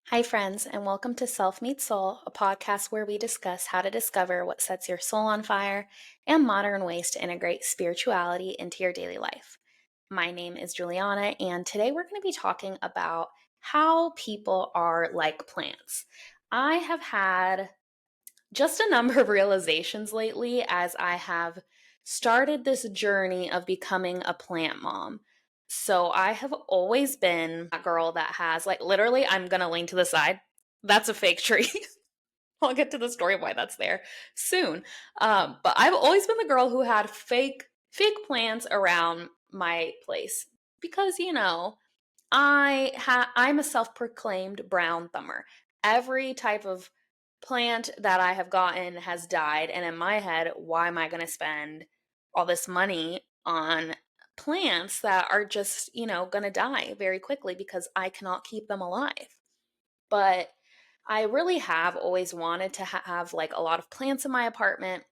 Hi, friends, and welcome to Self Meets Soul, a podcast where we discuss how to discover what sets your soul on fire and modern ways to integrate spirituality into your daily life. My name is Juliana, and today we're going to be talking about how people are like plants. I have had just a number of realizations lately as I have started this journey of becoming a plant mom. So I have always been a girl that has, like, literally, I'm going to lean to the side. That's a fake tree. I'll get to the story of why that's there soon. But I've always been the girl who had fake plants around my place because, I'm a self-proclaimed brown thumber. Every type of plant that I have gotten has died, and in my head, why am I going to spend all this money on plants that are just, going to die very quickly because I cannot keep them alive? But I really have always wanted to have like a lot of plants in my apartment.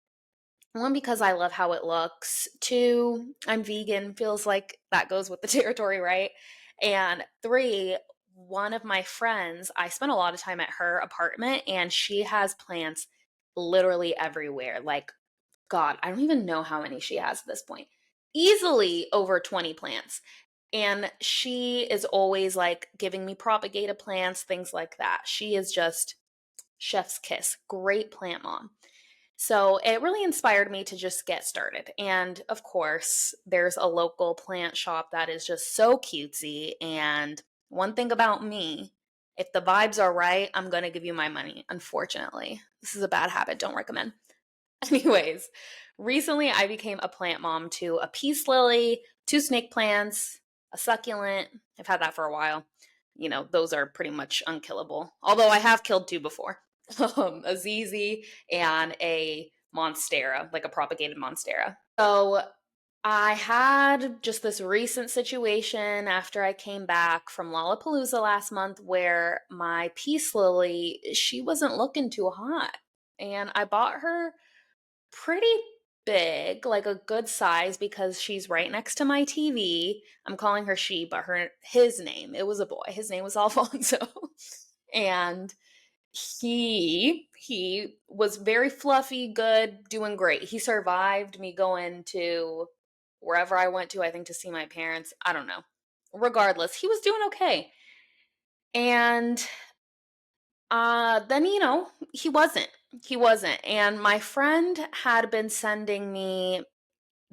One, because I love how it looks. Two, I'm vegan, feels like that goes with the territory, right? And three, one of my friends, I spent a lot of time at her apartment and she has plants literally everywhere. Like, God, I don't even know how many she has at this point. Easily over 20 plants. And she is always like giving me propagated plants, things like that. She is just chef's kiss. Great plant mom. So it really inspired me to just get started. And of course, there's a local plant shop that is just so cutesy. And one thing about me, if the vibes are right, I'm going to give you my money. Unfortunately, this is a bad habit. Don't recommend. Anyways, recently I became a plant mom to a peace lily, two snake plants, a succulent. I've had that for a while. Those are pretty much unkillable. Although I have killed two before. A ZZ and a monstera, like a propagated monstera. So I had just this recent situation after I came back from Lollapalooza last month where my peace lily, she wasn't looking too hot. And I bought her pretty big, like a good size because she's right next to my TV. I'm calling her she, but his name, it was a boy. His name was Alfonso. And he was very fluffy, good, doing great. He survived me going to wherever I went to, I think to see my parents. I don't know. Regardless, he was doing okay. And then he wasn't. He wasn't. And my friend had been sending me,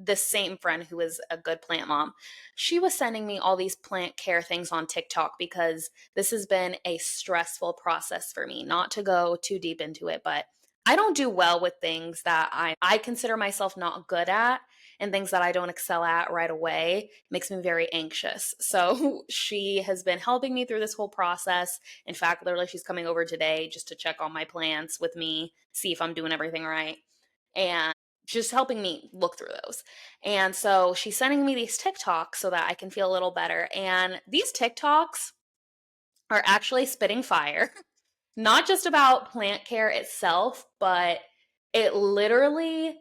the same friend who is a good plant mom, she was sending me all these plant care things on TikTok because this has been a stressful process for me. Not to go too deep into it, but I don't do well with things that I consider myself not good at, and things that I don't excel at right away makes me very anxious. So she has been helping me through this whole process. In fact, literally she's coming over today just to check on my plants with me, see if I'm doing everything right. And just helping me look through those. And so she's sending me these TikToks so that I can feel a little better. And these TikToks are actually spitting fire, not just about plant care itself, but it literally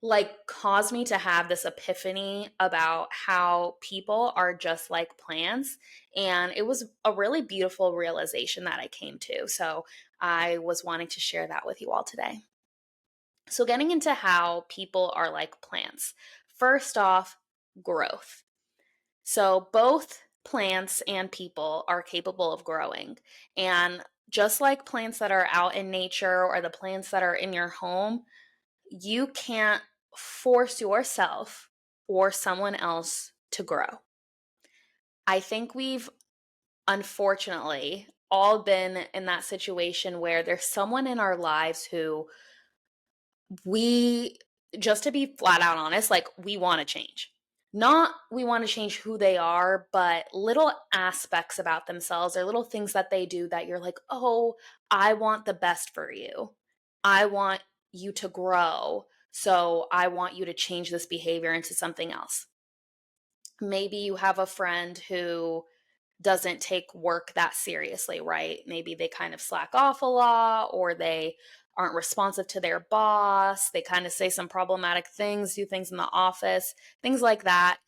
like caused me to have this epiphany about how people are just like plants. And it was a really beautiful realization that I came to. So I was wanting to share that with you all today. So, getting into how people are like plants. First off, growth. So, both plants and people are capable of growing. And just like plants that are out in nature or the plants that are in your home, you can't force yourself or someone else to grow. I think we've unfortunately all been in that situation where there's someone in our lives who we, just to be flat out honest, like we want to change. Not we want to change who they are, but little aspects about themselves or little things that they do that you're like, oh, I want the best for you. I want you to grow. So I want you to change this behavior into something else. Maybe you have a friend who doesn't take work that seriously, right? Maybe they kind of slack off a lot or they aren't responsive to their boss. They kind of say some problematic things, do things in the office, things like that.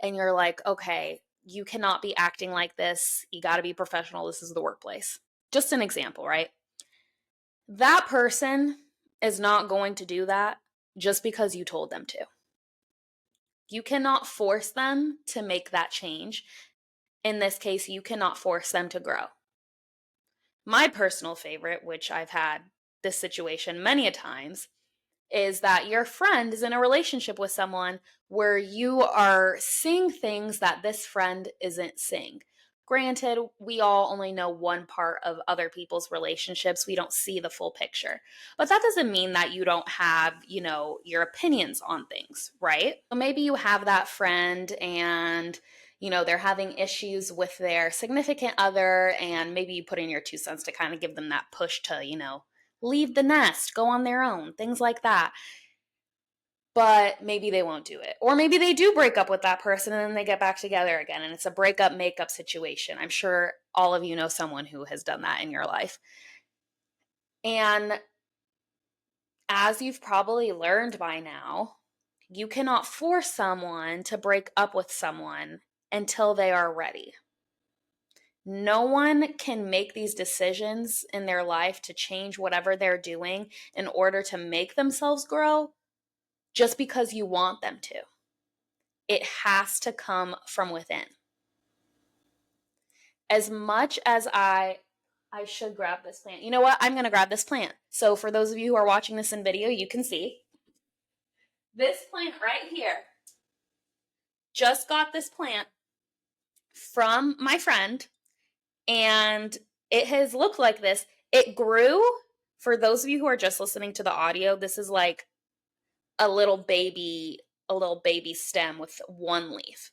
And you're like, okay, you cannot be acting like this. You got to be professional. This is the workplace. Just an example, right? That person is not going to do that just because you told them to. You cannot force them to make that change. In this case, you cannot force them to grow. My personal favorite, which I've had this situation many a times, is that your friend is in a relationship with someone where you are seeing things that this friend isn't seeing. Granted, we all only know one part of other people's relationships. We don't see the full picture. But that doesn't mean that you don't have, your opinions on things, right? So maybe you have that friend and they're having issues with their significant other, and maybe you put in your 2 cents to kind of give them that push to, leave the nest, go on their own, things like that. But maybe they won't do it. Or maybe they do break up with that person and then they get back together again, and it's a breakup makeup situation. I'm sure all of you know someone who has done that in your life. And as you've probably learned by now, you cannot force someone to break up with someone until they are ready. No one can make these decisions in their life to change whatever they're doing in order to make themselves grow just because you want them to. It has to come from within. As much as I should grab this plant. You know what? I'm going to grab this plant. So for those of you who are watching this in video, you can see this plant right here. Just got this plant from my friend, and it has looked like this. It grew, for those of you who are just listening to the audio, this is like a little baby stem with one leaf.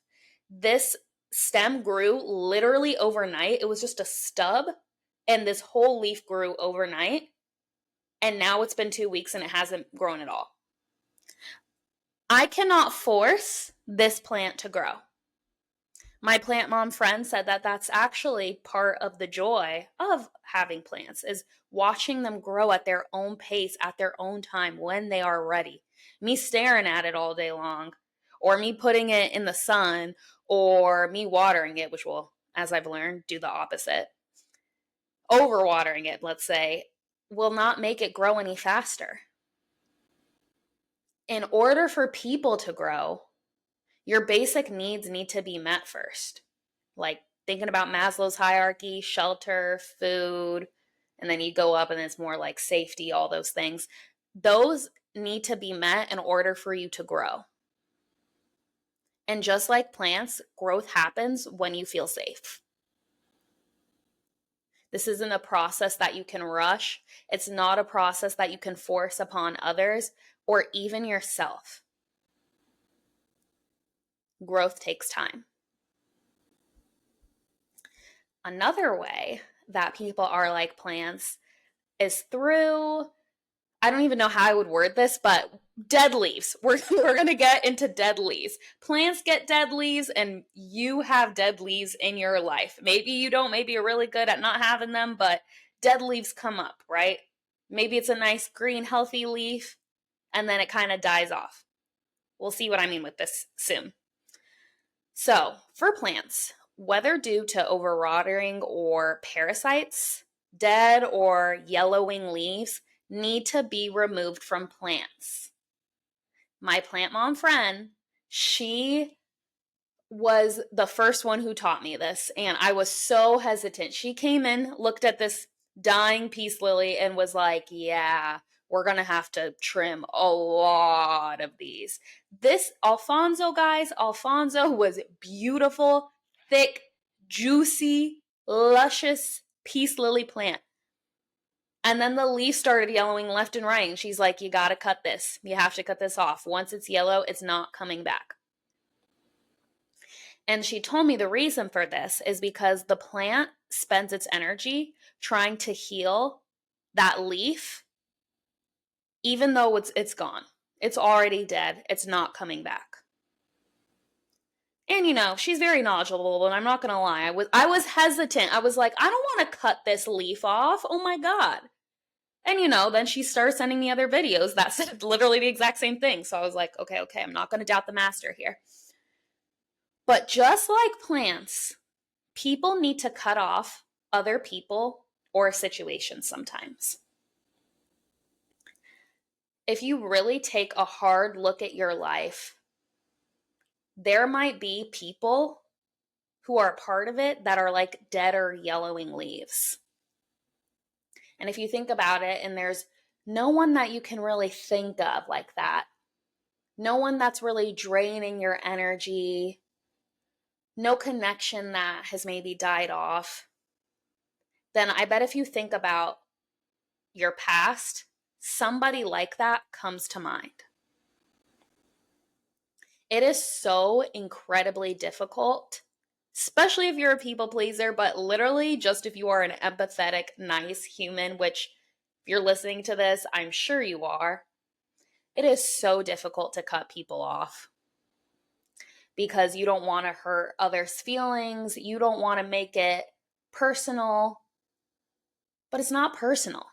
This stem grew literally overnight. It was just a stub, and this whole leaf grew overnight. And now it's been 2 weeks and it hasn't grown at all. I cannot force this plant to grow. My plant mom friend said that that's actually part of the joy of having plants, is watching them grow at their own pace, at their own time, when they are ready. Me staring at it all day long, or me putting it in the sun, or me watering it, which will, as I've learned, do the opposite. Overwatering it, let's say, will not make it grow any faster. In order for people to grow, your basic needs need to be met first. Like thinking about Maslow's hierarchy, shelter, food, and then you go up and it's more like safety, all those things. Those need to be met in order for you to grow. And just like plants, growth happens when you feel safe. This isn't a process that you can rush. It's not a process that you can force upon others or even yourself. Growth takes time. Another way that people are like plants is through, I don't even know how I would word this, but dead leaves. We're going to get into dead leaves. Plants get dead leaves, and you have dead leaves in your life. Maybe you don't. Maybe you're really good at not having them, but dead leaves come up, right? Maybe it's a nice green, healthy leaf, and then it kind of dies off. We'll see what I mean with this soon. So, for plants, whether due to overwatering or parasites, dead or yellowing leaves need to be removed from plants. My plant mom friend, she was the first one who taught me this, and I was so hesitant. She came in, looked at this dying peace lily, and was like, yeah, we're going to have to trim a lot of these. This Alfonso, guys, Alfonso was beautiful, thick, juicy, luscious peace lily plant. And then the leaf started yellowing left and right. And she's like, you got to cut this. You have to cut this off. Once it's yellow, it's not coming back. And she told me the reason for this is because the plant spends its energy trying to heal that leaf, even though it's gone. It's already dead. It's not coming back. And she's very knowledgeable, and I'm not gonna lie. I was hesitant. I was like, I don't want to cut this leaf off. Oh my God. And then she started sending me other videos that said literally the exact same thing. So I was like, okay, I'm not gonna doubt the master here. But just like plants, people need to cut off other people or situations sometimes. If you really take a hard look at your life, there might be people who are part of it that are like dead or yellowing leaves. And if you think about it, and there's no one that you can really think of like that, no one that's really draining your energy, no connection that has maybe died off, then I bet if you think about your past, somebody like that comes to mind. It is so incredibly difficult, especially if you're a people pleaser, but literally just if you are an empathetic, nice human, which if you're listening to this, I'm sure you are. It is so difficult to cut people off because you don't want to hurt others' feelings. You don't want to make it personal, but it's not personal.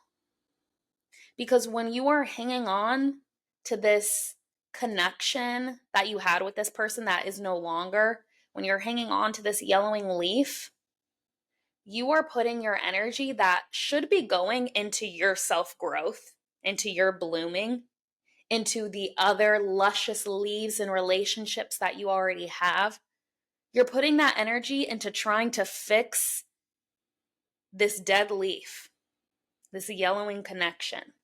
Because when you are hanging on to this connection that you had with this person that is no longer, when you're hanging on to this yellowing leaf, you are putting your energy that should be going into your self-growth, into your blooming, into the other luscious leaves and relationships that you already have. You're putting that energy into trying to fix this dead leaf, this yellowing connection.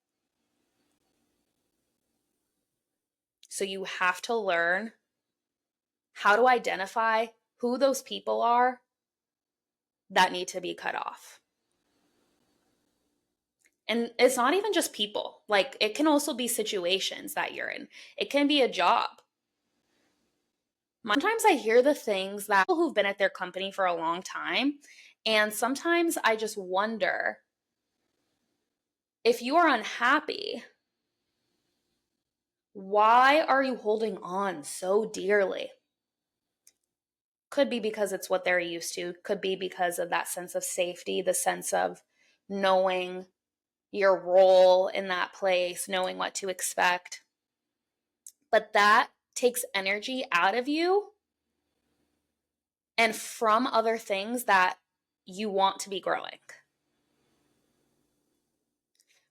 So you have to learn how to identify who those people are that need to be cut off. And it's not even just people. Like, it can also be situations that you're in. It can be a job. Sometimes I hear the things that people who've been at their company for a long time, and sometimes I just wonder, if you are unhappy, why are you holding on so dearly? Could be because it's what they're used to. Could be because of that sense of safety, the sense of knowing your role in that place, knowing what to expect. But that takes energy out of you and from other things that you want to be growing.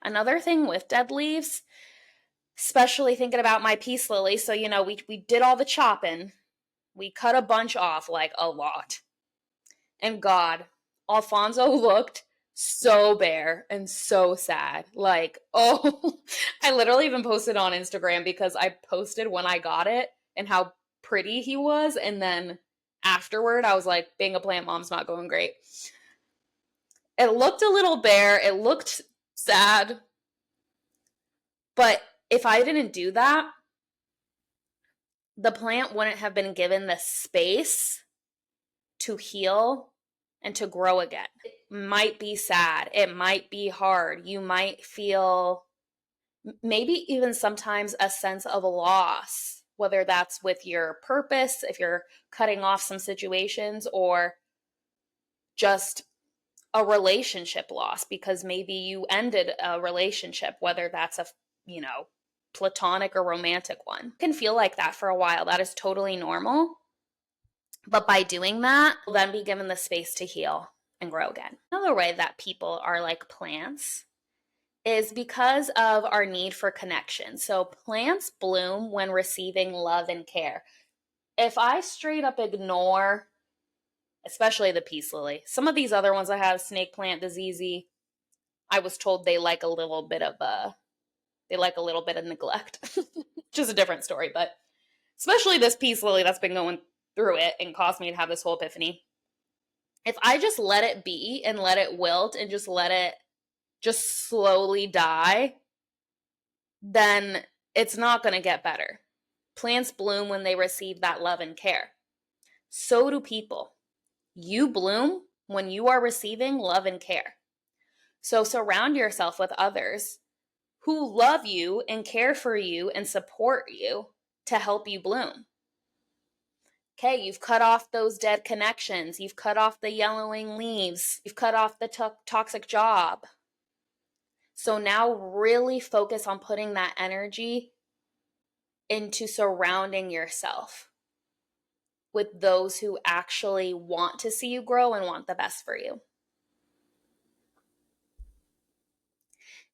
Another thing with dead leaves, especially thinking about my peace lily, so, we did all the chopping. We cut a bunch off, like a lot. And God, Alfonso looked so bare and so sad. Like, oh, I literally even posted on Instagram because I posted when I got it and how pretty he was. And then afterward, I was like, being a plant mom's not going great. It looked a little bare. It looked sad. But if I didn't do that, the plant wouldn't have been given the space to heal and to grow again. It might be sad. It might be hard. You might feel maybe even sometimes a sense of loss, whether that's with your purpose, if you're cutting off some situations, or just a relationship loss because maybe you ended a relationship, whether that's a, platonic or romantic one. It can feel like that for a while. That is totally normal. But by doing that, you'll then be given the space to heal and grow again. Another way that people are like plants is because of our need for connection. So plants bloom when receiving love and care. If I straight up ignore, especially the peace lily, some of these other ones I have, snake plant, diseasey, I was told they like a little bit of neglect. Just a different story, but especially this peace lily that's been going through it and caused me to have this whole epiphany. If I just let it be and let it wilt and just let it just slowly die, then it's not going to get better. Plants bloom when they receive that love and care. So do people. You bloom when you are receiving love and care. So surround yourself with others who love you and care for you and support you to help you bloom. Okay, you've cut off those dead connections. You've cut off the yellowing leaves. You've cut off the toxic job. So now really focus on putting that energy into surrounding yourself with those who actually want to see you grow and want the best for you.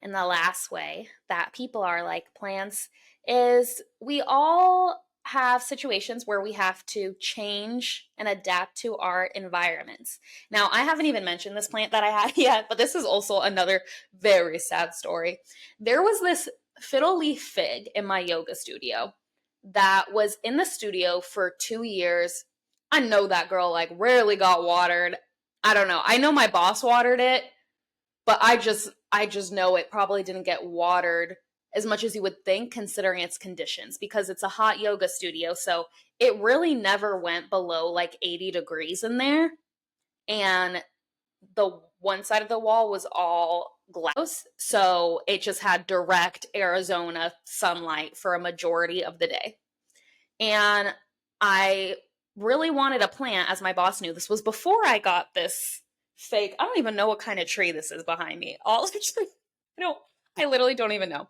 And the last way that people are like plants is we all have situations where we have to change and adapt to our environments. Now, I haven't even mentioned this plant that I had yet, but this is also another very sad story. There was this fiddle leaf fig in my yoga studio that was in the studio for 2 years. I know that girl like rarely got watered. I don't know. I know my boss watered it, but I just know it probably didn't get watered as much as you would think considering its conditions because it's a hot yoga studio, so it really never went below like 80 degrees in there. And the one side of the wall was all glass, so it just had direct Arizona sunlight for a majority of the day. And I really wanted a plant, as my boss knew. This was before I got this fake. I don't even know what kind of tree this is behind me. All actually, I literally don't even know.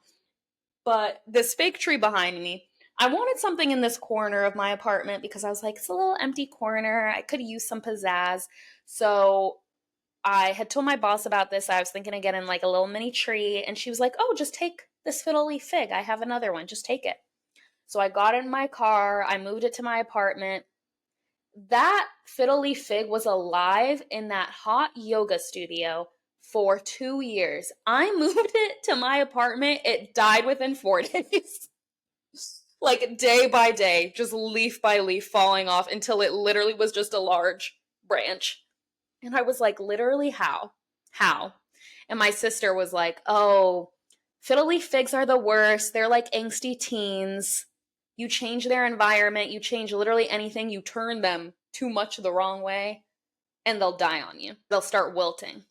But this fake tree behind me, I wanted something in this corner of my apartment because I was like, it's a little empty corner. I could use some pizzazz. So I had told my boss about this. I was thinking of getting like a little mini tree, and she was like, oh, just take this fiddle leaf fig. I have another one. Just take it. So I got in my car, I moved it to my apartment. That fiddle leaf fig was alive in that hot yoga studio for 2 years. I moved it to my apartment, it died within 4 days. Like day by day, just leaf by leaf falling off until it literally was just a large branch. And I was like, literally, how? How? And my sister was like, oh, fiddle leaf figs are the worst. They're like angsty teens. You change their environment, you change literally anything, you turn them too much the wrong way, and they'll die on you. They'll start wilting.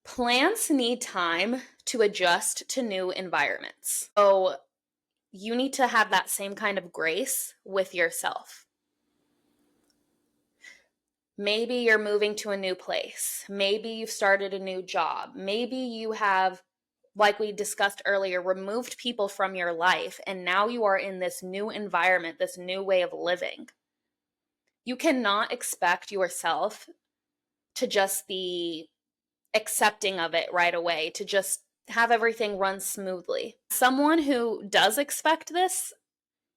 Plants need time to adjust to new environments. So you need to have that same kind of grace with yourself. Maybe you're moving to a new place. Maybe you've started a new job. Maybe you have, like we discussed earlier, removed people from your life, and now you are in this new environment, this new way of living. You cannot expect yourself to just be accepting of it right away, to just have everything run smoothly. Someone who does expect this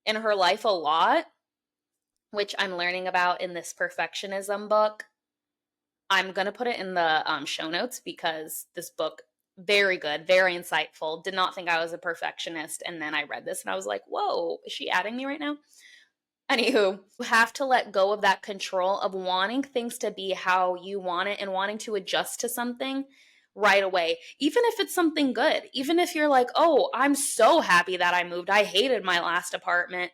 in her life a lot, which I'm learning about in this perfectionism book. I'm going to put it in the show notes because this book, very good, very insightful. Did not think I was a perfectionist. And then I read this and I was like, whoa, is she adding me right now? Anywho, you have to let go of that control of wanting things to be how you want it and wanting to adjust to something right away. Even if it's something good, even if you're like, oh, I'm so happy that I moved. I hated my last apartment.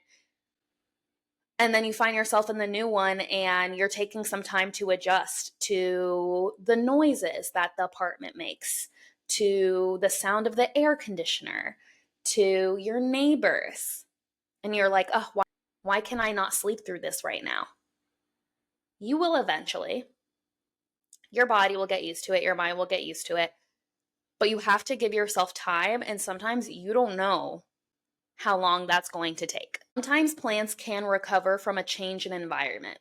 And then you find yourself in the new one and you're taking some time to adjust to the noises that the apartment makes, to the sound of the air conditioner, to your neighbors. And you're like, oh, why can I not sleep through this right now? You will eventually. Your body will get used to it. Your mind will get used to it. But you have to give yourself time. And sometimes you don't know how long that's going to take. Sometimes plants can recover from a change in environment.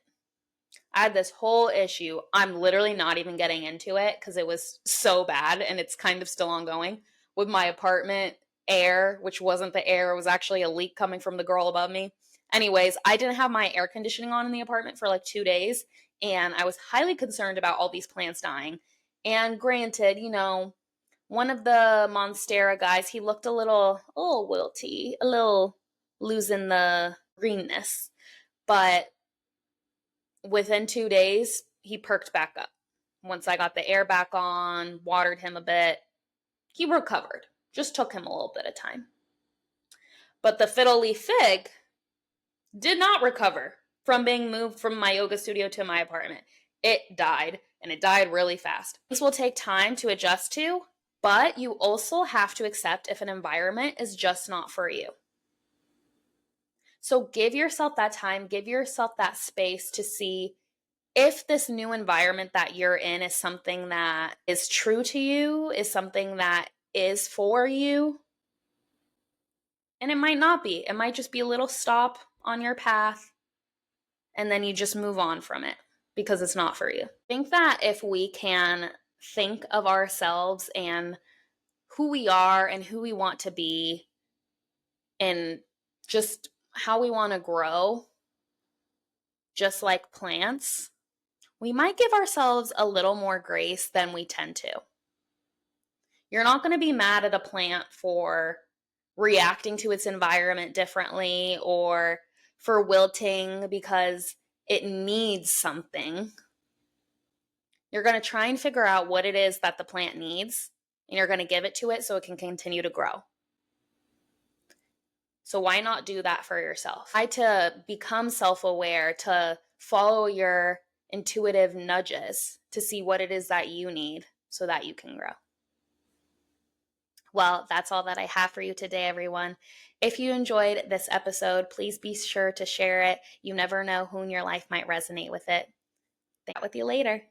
I had this whole issue. I'm literally not even getting into it because it was so bad and it's kind of still ongoing with my apartment air, which wasn't the air. It was actually a leak coming from the girl above me. Anyways, I didn't have my air conditioning on in the apartment for like 2 days and I was highly concerned about all these plants dying. And granted, one of the Monstera guys, he looked a little wilty, a little losing the greenness. But within 2 days, he perked back up. Once I got the air back on, watered him a bit, he recovered. Just took him a little bit of time. But the fiddle leaf fig did not recover from being moved from my yoga studio to my apartment. It died, and it died really fast. This will take time to adjust to, but you also have to accept if an environment is just not for you. So give yourself that time, give yourself that space to see if this new environment that you're in is something that is true to you, is something that is for you. And it might not be. It might just be a little stop on your path, and then you just move on from it because it's not for you. I think that if we can think of ourselves and who we are and who we want to be and just how we want to grow, just like plants, we might give ourselves a little more grace than we tend to. You're not going to be mad at a plant for reacting to its environment differently or for wilting because it needs something. You're going to try and figure out what it is that the plant needs, and you're going to give it to it so it can continue to grow. So why not do that for yourself? Try to become self-aware, to follow your intuitive nudges to see what it is that you need so that you can grow. Well, that's all that I have for you today, everyone. If you enjoyed this episode, please be sure to share it. You never know who in your life might resonate with it. Chat with you later.